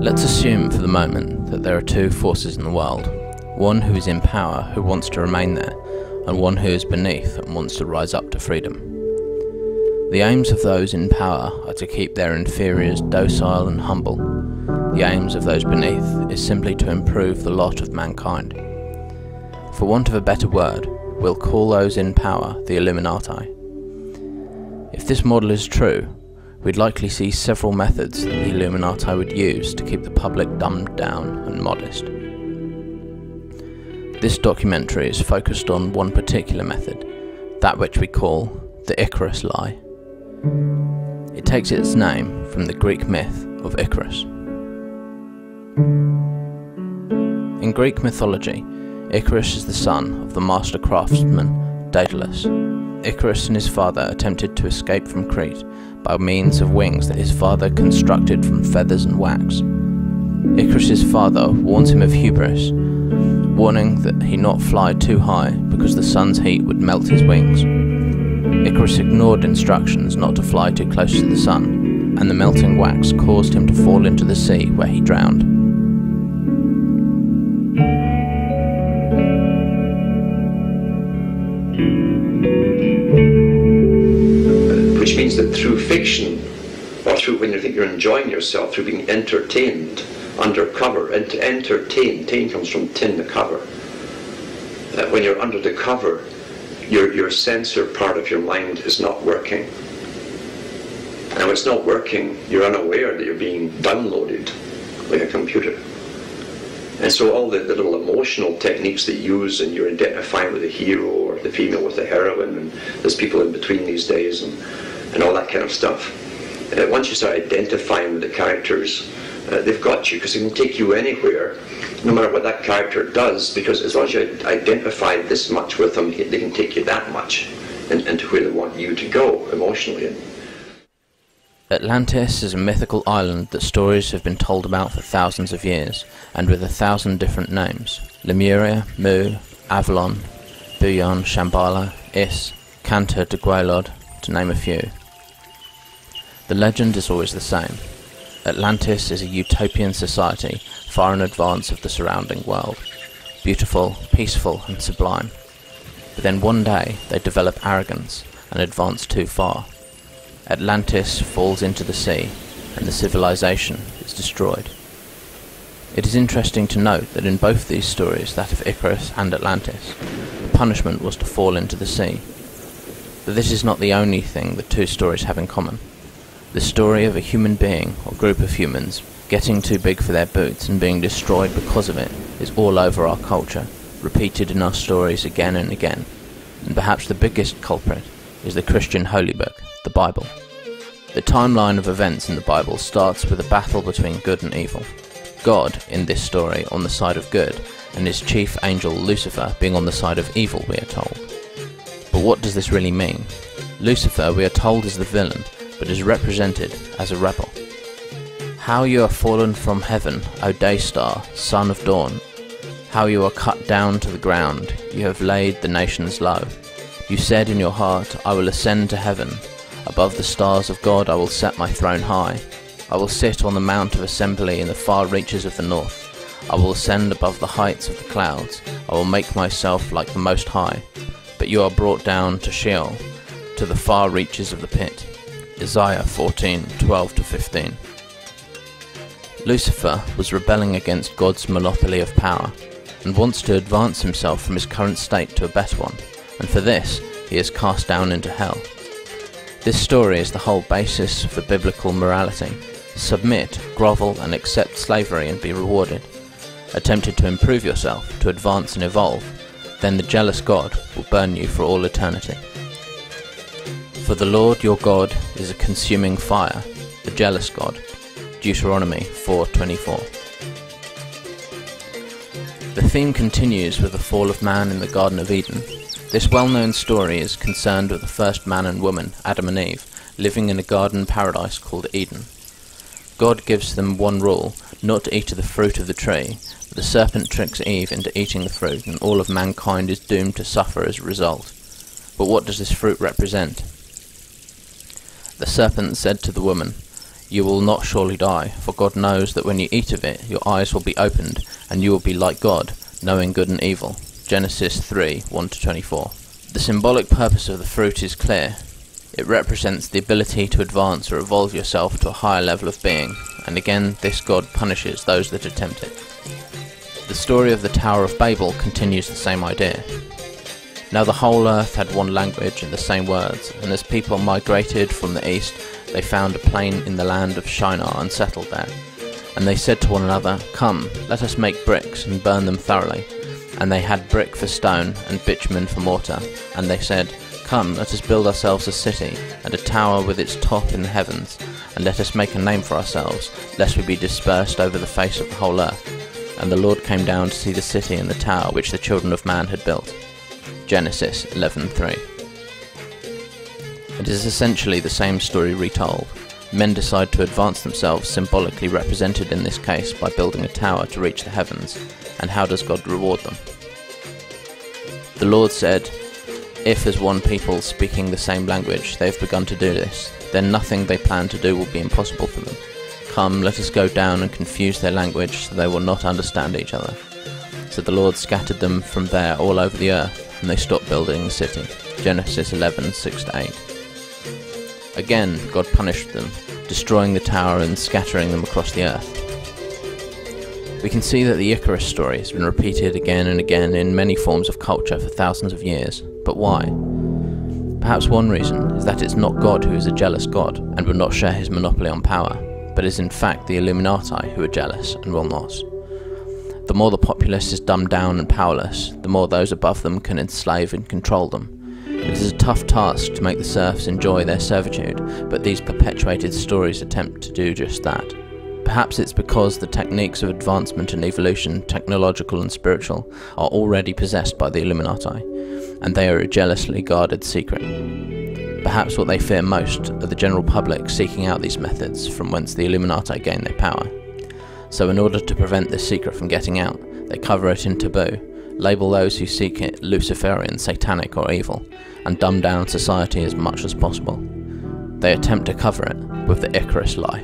Let's assume for the moment that there are two forces in the world, one who is in power who wants to remain there, and one who is beneath and wants to rise up to freedom. The aims of those in power are to keep their inferiors docile and humble. The aims of those beneath is simply to improve the lot of mankind. For want of a better word, we'll call those in power the Illuminati. If this model is true, we'd likely see several methods that the Illuminati would use to keep the public dumbed down and modest. This documentary is focused on one particular method, that which we call the Icarus Lie. It takes its name from the Greek myth of Icarus. In Greek mythology, Icarus is the son of the master craftsman Daedalus. Icarus and his father attempted to escape from Crete by means of wings that his father constructed from feathers and wax. Icarus's father warns him of hubris, warning that he not fly too high because the sun's heat would melt his wings. Icarus ignored instructions not to fly too close to the sun, and the melting wax caused him to fall into the sea, where he drowned. Which means that through fiction, or through when you think you're enjoying yourself, through being entertained under cover, and to entertain, tin comes from tin, the cover. When you're under the cover, your sensor part of your mind is not working. And when it's not working, you're unaware that you're being downloaded like a computer. And so all the little emotional techniques that you use, and you're identifying with the hero or the female with the heroine, and there's people in between these days, and all that kind of stuff. Once you start identifying with the characters, they've got you, because they can take you anywhere, no matter what that character does, because as long as you identify this much with them, they can take you that much into where they want you to go emotionally. Atlantis is a mythical island that stories have been told about for thousands of years, and with 1,000 different names: Lemuria, Mu, Avalon, Buyon, Shambhala, Is, Cantor de Guaylod, to name a few. The legend is always the same. Atlantis is a utopian society far in advance of the surrounding world, beautiful, peaceful and sublime. But then one day they develop arrogance and advance too far. Atlantis falls into the sea, and the civilization is destroyed. It is interesting to note that in both these stories, that of Icarus and Atlantis, the punishment was to fall into the sea. But this is not the only thing the two stories have in common. The story of a human being, or group of humans, getting too big for their boots and being destroyed because of it is all over our culture, repeated in our stories again and again. And perhaps the biggest culprit is the Christian holy book, the Bible. The timeline of events in the Bible starts with a battle between good and evil. God, in this story, on the side of good, and his chief angel Lucifer being on the side of evil, we are told. But what does this really mean? Lucifer, we are told, is the villain, but is represented as a rebel. How you are fallen from heaven, O day star, son of dawn! How you are cut down to the ground, you have laid the nations low. You said in your heart, I will ascend to heaven. Above the stars of God I will set my throne high. I will sit on the mount of assembly in the far reaches of the north. I will ascend above the heights of the clouds. I will make myself like the Most High. But you are brought down to Sheol, to the far reaches of the pit. Isaiah 14:12-15. Lucifer was rebelling against God's monopoly of power, and wants to advance himself from his current state to a better one, and for this he is cast down into hell. This story is the whole basis for biblical morality. Submit, grovel, and accept slavery and be rewarded. Attempted to improve yourself, to advance and evolve, then the jealous God will burn you for all eternity. For the Lord your God is a consuming fire, the jealous God. Deuteronomy 4:24. The theme continues with the fall of man in the Garden of Eden. This well-known story is concerned with the first man and woman, Adam and Eve, living in a garden paradise called Eden. God gives them one rule, not to eat of the fruit of the tree, but the serpent tricks Eve into eating the fruit, and all of mankind is doomed to suffer as a result. But what does this fruit represent? The serpent said to the woman, You will not surely die, for God knows that when you eat of it, your eyes will be opened, and you will be like God, knowing good and evil. Genesis 3, 1-24. The symbolic purpose of the fruit is clear. It represents the ability to advance or evolve yourself to a higher level of being, and again this God punishes those that attempt it. The story of the Tower of Babel continues the same idea. Now the whole earth had one language and the same words, and as people migrated from the east, they found a plain in the land of Shinar and settled there. And they said to one another, "Come, let us make bricks and burn them thoroughly." And they had brick for stone and bitumen for mortar. And they said, "Come, let us build ourselves a city, and a tower with its top in the heavens, and let us make a name for ourselves, lest we be dispersed over the face of the whole earth." And the Lord came down to see the city and the tower which the children of man had built. Genesis 11:3. It is essentially the same story retold. Men decide to advance themselves, symbolically represented in this case by building a tower to reach the heavens. And how does God reward them? The Lord said, "If as one people speaking the same language they have begun to do this, then nothing they plan to do will be impossible for them. Come, let us go down and confuse their language so they will not understand each other." So the Lord scattered them from there all over the earth, and they stopped building the city. Genesis 11, 6-8. Again, God punished them, destroying the tower and scattering them across the earth. We can see that the Icarus story has been repeated again and again in many forms of culture for thousands of years. But why? Perhaps one reason is that it's not God who is a jealous God and will not share his monopoly on power, but is in fact the Illuminati who are jealous and will not. The more the populace is dumbed down and powerless, the more those above them can enslave and control them. It is a tough task to make the serfs enjoy their servitude, but these perpetuated stories attempt to do just that. Perhaps it's because the techniques of advancement and evolution, technological and spiritual, are already possessed by the Illuminati, and they are a jealously guarded secret. Perhaps what they fear most are the general public seeking out these methods from whence the Illuminati gain their power. So in order to prevent this secret from getting out, they cover it in taboo, label those who seek it Luciferian, satanic or evil, and dumb down society as much as possible. They attempt to cover it with the Icarus Lie.